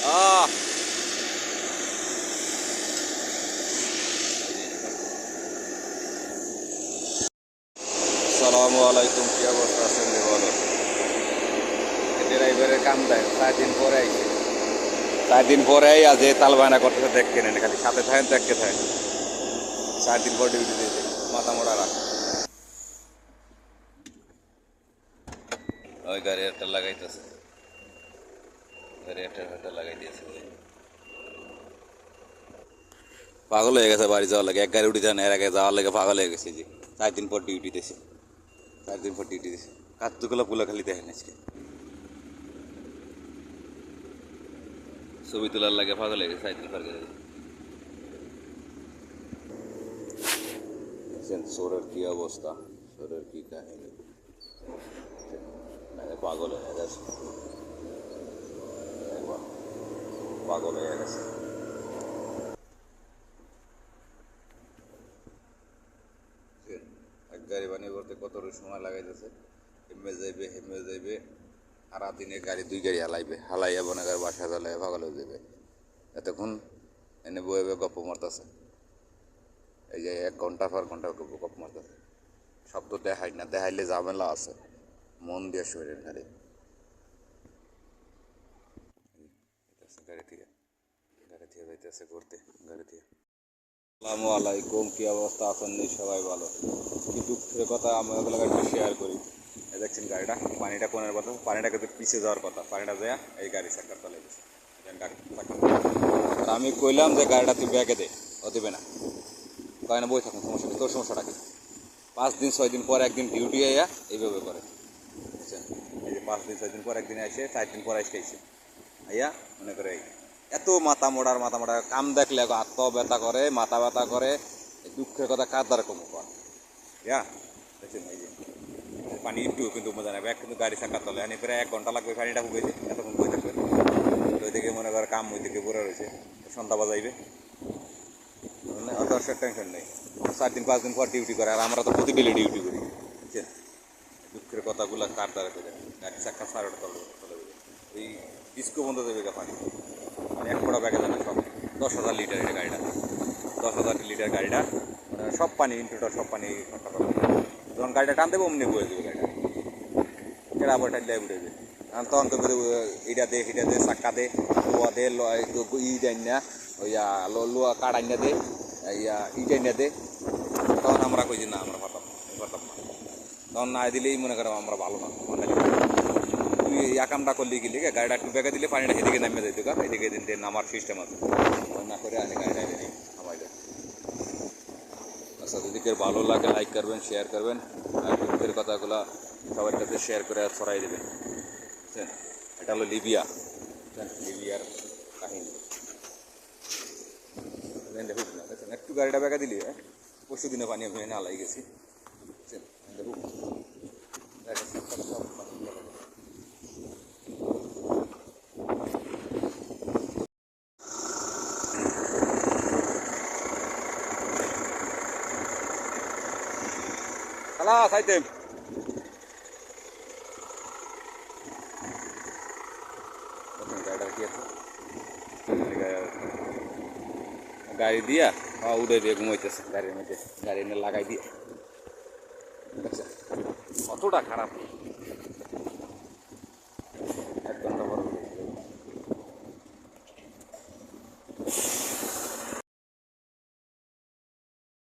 আহ আসসালামু আলাইকুম, কি অবস্থা আছেন বলো? ড্রাইভারের কাম দেয় 4 দিন পরে আইছে, 4 দিন পরেই আজ তাল বায়না করতেছে। দেখতে নেন, খালি সাথে থাকেন, দেখতে থাকেন। 4 দিন পর ডিউটি দিয়েছে, মাথা মোড়া রাখ। ওই গাড়ি একটা লাগাইতেছে, গাড়ি একটা লাগাই দিয়েছে। পাগল হয়ে গেছে বাড়ি যাওয়ার লাগে, এক গাড়ি উঠে যান, এর আগে যাওয়ার লাগে পাগল হয়ে গেছে। যে 4 দিন পর ডিউটি দিয়েছে, 4 দিন পর ডিউটি দিয়েছে। কাজগুলো পুলো খালি দেখেন আজকে, ছবি তোলার লাগে পাগল হয়ে গেছে। 4 দিন পর গেছে। সোরের কি অবস্থা, সোরের কি কাহিনী, পাগল হয়ে গেছে, পাগল হয়ে গেছে। এক গাড়ি বানিয়ে করতে কত সময় লাগাইতেছে। হেমে যাইবে সারা দিনে গাড়ি 2 গাড়ি হালাইবে, হালাইয়া বনাগার বাসা জ্বালাইয়া পাগল হয়ে যাবে। এতক্ষণ এনে বয়ে গপ্প মারতেছে। এই যে 1 ঘন্টা পর ঘন্টা গপ্প মারতেছে। শব্দ দেখাই না, দেখাইলে ঝামেলা আছে। মন দিয়ে শরীরের গাড়ি গাড়ি থেকে যাইতেছে ঘুরতে, গাড়ি থেকে। আসসালামু আলাইকুম, কি অবস্থা আছেন? সবাই ভালো? কি দুঃখের কথা, আমি ওগুলো একটু শেয়ার করি। দেখছেন গাড়িটা, পানিটা কোনের কথা, পানিটা কিন্তু পিছিয়ে যাওয়ার কথা, পানিটা যায় এই গাড়ি চাকার তলে গেছে। আর আমি কইলাম যে গাড়িটা তুই ব্যাগে দে, ও দেবে না। কয় না, বই থাকুন, সমস্যা নেই, তোর সমস্যাটা কি? 5 দিন 6 দিন পর একদিন ডিউটি আইয়া এইভাবে করে, বুঝছেন? এই যে 5 দিন 6 দিন পর একদিন আসে, 4 দিন পর আসতেছে আইয়া মনে করে এত মাথা মোড়ার কাম দেখলে হাত ব্যথা করে, মাথা ব্যথা করে। দুঃখের কথা কার দ্বারা কমু কর? ইয়া দেখছেন, এই যে পানি একটু কিন্তু মজা নেবে, কিন্তু গাড়ি চাকা তলে আনি প্রায় 1 ঘন্টা লাগবে পানিটা হুকেছে। এতক্ষণ বই থাকবে, ওইদিকে মনে করে কাম ওইদিকে পড়ে রয়েছে, সন্ধ্যা বাজাইবে, দর্শক টেনশন নেই। 4 দিন 5 দিন পর ডিউটি করে, আর আমরা তো প্রতিদিনই ডিউটি করি, বুঝছেন? দুঃখের কথাগুলো কার দ্বারা করে? গাড়ি চাকা সারোটা তলে তলে এই ডিস্কো বন্ধ দেবে পানি, মানে 1 ফোঁটা ব্যাগে যাবে সব। 10,000 লিটার এটা গাড়িটা, 10,000 লিটার গাড়িটা, সব পানি ইনটোটাল সব পানি যখন গাড়িটা টান দেবে অমনি বয়ে দেবে গাড়িটা, এটা আবার টাইলে উঠে যাবে। আর তখন তো এটা দে চাক্কা দে, লোয়া দে, ই দেন না, ওইয়া লোয়া কাঠ আইনা দে, ইয়া ইট আইনা দে। তখন আমরা কই যে না, আমরা পারতাম না। তখন না দিলেই মনে করো আমরা ভালো না। তুই কামটা করলি গেলি, গাড়িটা একটু বেগে দিলে পানিটা এদিকে নামে যেত, এদিকে দিন নামার সিস্টেম আছে, না করে আনি গাড়িটা নামাই দেয়। আচ্ছা, যদি কেউ ভালো লাগে লাইক করবেন, শেয়ার করবেন, আর দুঃখের কথাগুলো সবার কাছে শেয়ার করে ছড়াই দেবেন, বুঝছেন? এটা হলো লিবিয়া, লিবিয়ার কাহিনী। দেখুন না, দেখছেন, একটু গাড়িটা বেঁকা দিলি, পরশু দিনে পানি আমি না লাই গেছি, বুঝছেন? দেখুন খালাস আইতেম। গাড়িটা কি আছে, গাড়ি দিয়া উদয় দিয়ে ঘুমাইতেছে গাড়ির মধ্যে, গাড়ি এনে লাগাই দিয়ে। কতটা খারাপ।